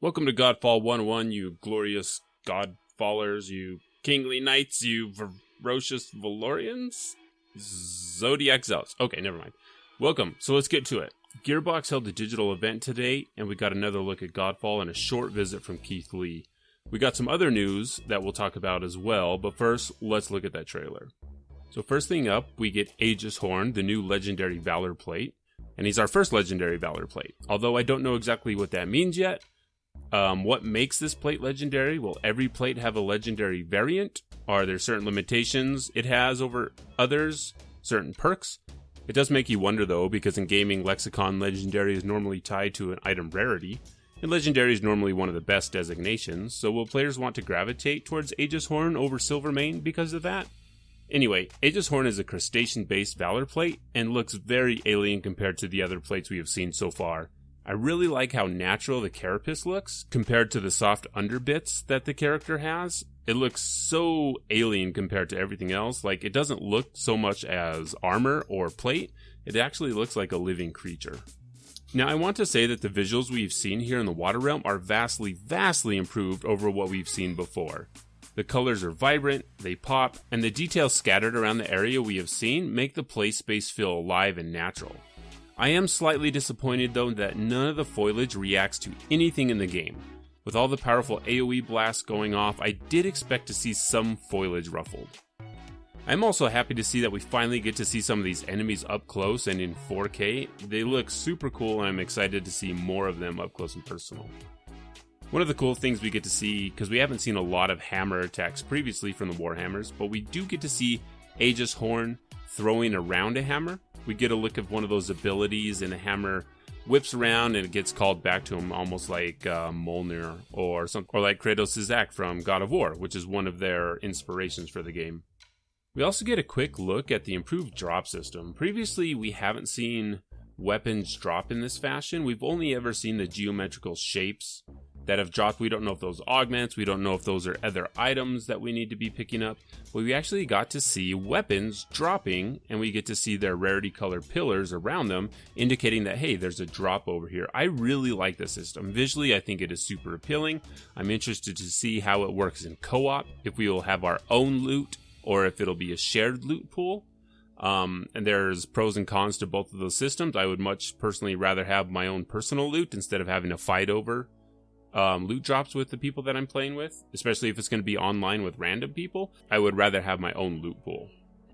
Welcome to Godfall 1-1, you glorious Godfallers, you kingly knights, you ferocious Valorians? Zodiac Zealots. Okay, never mind. Welcome, so let's get to it. Gearbox held a digital event today, and we got another look at Godfall and a short visit from Keith Lee. We got some other news that we'll talk about as well, but first, let's look at that trailer. So first thing up, we get Aegishorn, the new legendary Valorplate, and he's our first legendary Valorplate. Although I don't know exactly what that means yet. What makes this plate legendary? Will every plate have a legendary variant? Are there certain limitations it has over others? Certain perks? It does make you wonder though, because in gaming, Lexicon legendary is normally tied to an item rarity, and legendary is normally one of the best designations, so will players want to gravitate towards Aegishorn over Silvermane because of that? Anyway, Aegishorn is a crustacean-based Valor plate, and looks very alien compared to the other plates we have seen so far. I really like how natural the carapace looks, compared to the soft underbits that the character has. It looks so alien compared to everything else, like it doesn't look so much as armor or plate, it actually looks like a living creature. Now I want to say that the visuals we've seen here in the Water Realm are vastly improved over what we've seen before. The colors are vibrant, they pop, and the details scattered around the area we have seen make the play space feel alive and natural. I am slightly disappointed though that none of the foliage reacts to anything in the game. With all the powerful AoE blasts going off, I did expect to see some foliage ruffled. I'm also happy to see that we finally get to see some of these enemies up close and in 4K. They look super cool and I'm excited to see more of them up close and personal. One of the cool things we get to see, because we haven't seen a lot of hammer attacks previously from the Warhammers, but we do get to see Aegishorn throwing around a hammer. We get a look at one of those abilities and the hammer whips around and it gets called back to him, almost like Mjolnir or like Kratos' axe from God of War, which is one of their inspirations for the game. We also get a quick look at the improved drop system. Previously, we haven't seen weapons drop in this fashion. We've only ever seen the geometrical shapes that have dropped. We don't know if those augments, we don't know if those are other items that we need to be picking up, but we actually got to see weapons dropping, and we get to see their rarity color pillars around them, indicating that, hey, there's a drop over here. I really like the system. Visually, I think it is super appealing. I'm interested to see how it works in co-op, if we will have our own loot, or if it'll be a shared loot pool. And there's pros and cons to both of those systems. I would much personally rather have my own personal loot instead of having to fight over loot drops with the people that I'm playing with, especially if it's going to be online with random people. I would rather have my own loot pool.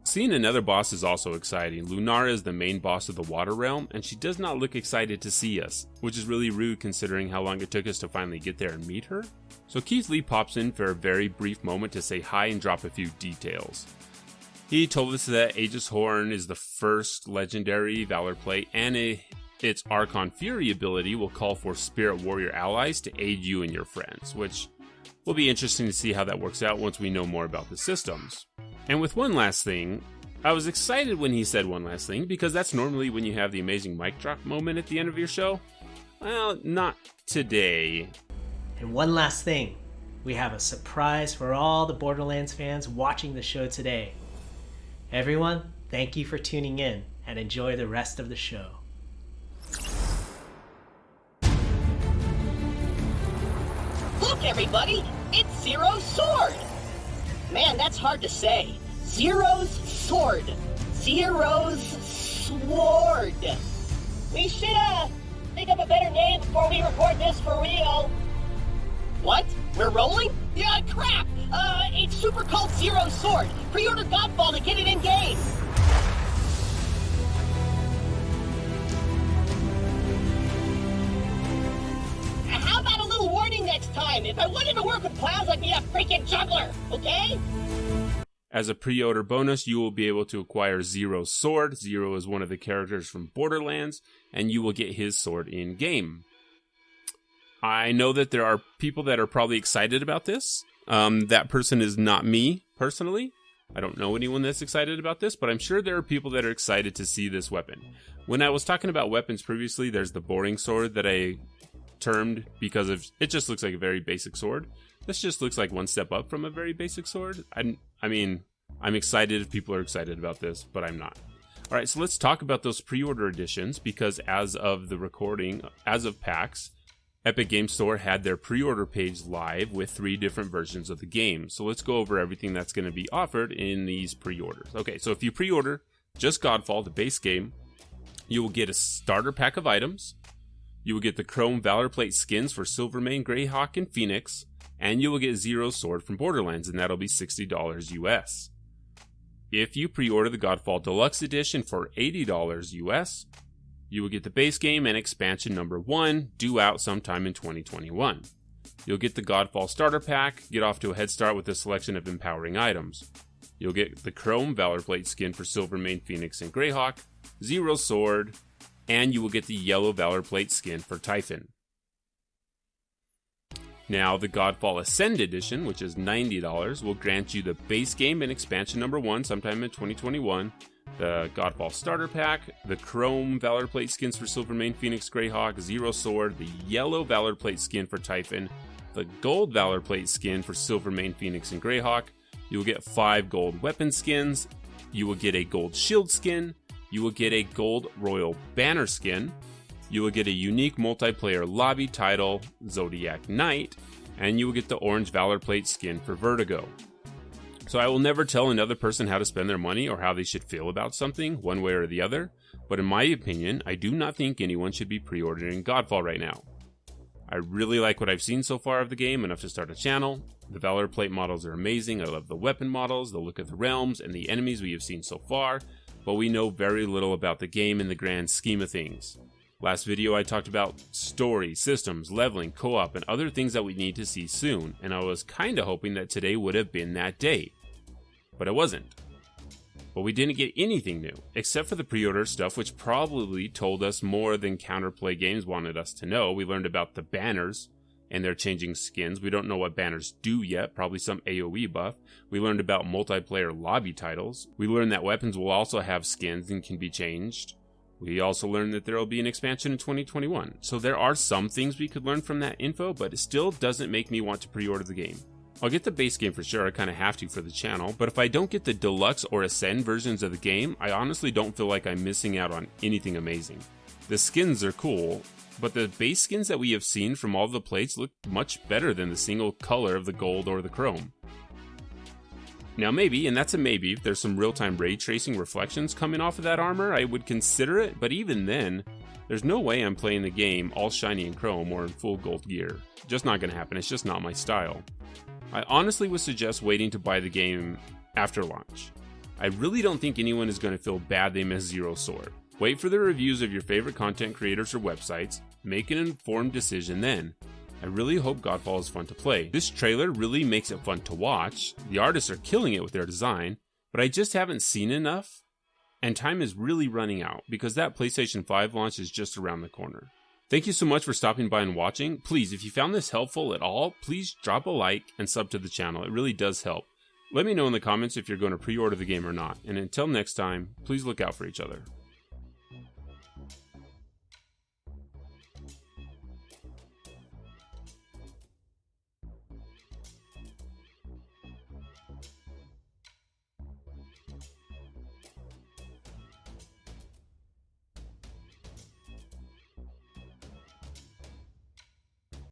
Seeing another boss is also exciting. Lunar is the main boss of the Water Realm, and she does not look excited to see us, which is really rude considering how long it took us to finally get there and meet her. So Keith Lee pops in for a very brief moment to say hi and drop a few details. He told us that Aegishorn is the first legendary Valor plate, and its Archon Fury ability will call for Spirit Warrior allies to aid you and your friends, which will be interesting to see how that works out once we know more about the systems. And with one last thing, I was excited when he said one last thing, because that's normally when you have the amazing mic drop moment at the end of your show. Well, not today. And one last thing, we have a surprise for all the Borderlands fans watching the show today. Everyone, thank you for tuning in, and enjoy the rest of the show. Look, everybody! It's Zero's sword! Man, that's hard to say. Zero's sword. Zero's sword. We should, think of a better name before we record this for real. What? We're rolling? Yeah, crap! It's super called Zero's sword. Pre-order Godfall to get it in-game. How about a little warning next time? If I wanted to work with clowns, I'd be a freaking juggler, okay? As a pre-order bonus, you will be able to acquire Zero's sword. Zero is one of the characters from Borderlands, and you will get his sword in-game. I know that there are people that are probably excited about this. That person is not me, personally. I don't know anyone that's excited about this, but I'm sure there are people that are excited to see this weapon. When I was talking about weapons previously, there's the boring sword that I termed because it just looks like a very basic sword. This just looks like one step up from a very basic sword. I mean, I'm excited if people are excited about this, but I'm not. All right, so let's talk about those pre-order editions, because as of the recording, as of PAX, Epic Games Store had their pre-order page live with 3 different versions of the game. So let's go over everything that's going to be offered in these pre-orders. Okay, so if you pre-order just Godfall, the base game, you will get a starter pack of items. You will get the Chrome Valorplate skins for Silvermane, Greyhawk, and Phoenix. And you will get Zero's Sword from Borderlands, and that'll be $60 US. If you pre-order the Godfall Deluxe Edition for $80 US, you will get the base game and expansion number 1, due out sometime in 2021. You'll get the Godfall Starter Pack, get off to a head start with a selection of empowering items. You'll get the Chrome Valorplate skin for Silvermane, Phoenix, and Greyhawk, Zero's Sword, and you will get the yellow Valorplate skin for Typhon. Now, the Godfall Ascend Edition, which is $90, will grant you the base game and expansion number 1 sometime in 2021, the Godfall Starter Pack, the Chrome Valorplate skins for Silvermane, Phoenix, Greyhawk, Zero's Sword, the yellow Valorplate skin for Typhon, the gold Valorplate skin for Silvermane, Phoenix, and Greyhawk. You will get 5 gold weapon skins. You will get a gold shield skin. You will get a gold royal banner skin. You will get a unique multiplayer lobby title, Zodiac Knight, and you will get the orange Valorplate skin for Vertigo. So I will never tell another person how to spend their money or how they should feel about something, one way or the other, but in my opinion, I do not think anyone should be pre-ordering Godfall right now. I really like what I've seen so far of the game, enough to start a channel. The Valorplate models are amazing, I love the weapon models, the look of the realms, and the enemies we have seen so far, but we know very little about the game in the grand scheme of things. Last video I talked about story, systems, leveling, co-op, and other things that we need to see soon, and I was kinda hoping that today would have been that day. But it wasn't. But we didn't get anything new, except for the pre-order stuff, which probably told us more than Counterplay Games wanted us to know. We learned about the banners and their changing skins. We don't know what banners do yet, probably some AoE buff. We learned about multiplayer lobby titles. We learned that weapons will also have skins and can be changed. We also learned that there will be an expansion in 2021. So there are some things we could learn from that info, but it still doesn't make me want to pre-order the game. I'll get the base game for sure, I kind of have to for the channel, but if I don't get the Deluxe or Ascend versions of the game, I honestly don't feel like I'm missing out on anything amazing. The skins are cool, but the base skins that we have seen from all the plates look much better than the single color of the gold or the chrome. Now maybe, and that's a maybe, if there's some real-time ray tracing reflections coming off of that armor, I would consider it, but even then, there's no way I'm playing the game all shiny and chrome or in full gold gear. Just not gonna happen, it's just not my style. I honestly would suggest waiting to buy the game after launch. I really don't think anyone is going to feel bad they missed Zero's Sword. Wait for the reviews of your favorite content creators or websites, make an informed decision then. I really hope Godfall is fun to play. This trailer really makes it fun to watch, the artists are killing it with their design, but I just haven't seen enough, and time is really running out because that PlayStation 5 launch is just around the corner. Thank you so much for stopping by and watching. Please, if you found this helpful at all, please drop a like and sub to the channel. It really does help. Let me know in the comments if you're going to pre-order the game or not. And until next time, please look out for each other.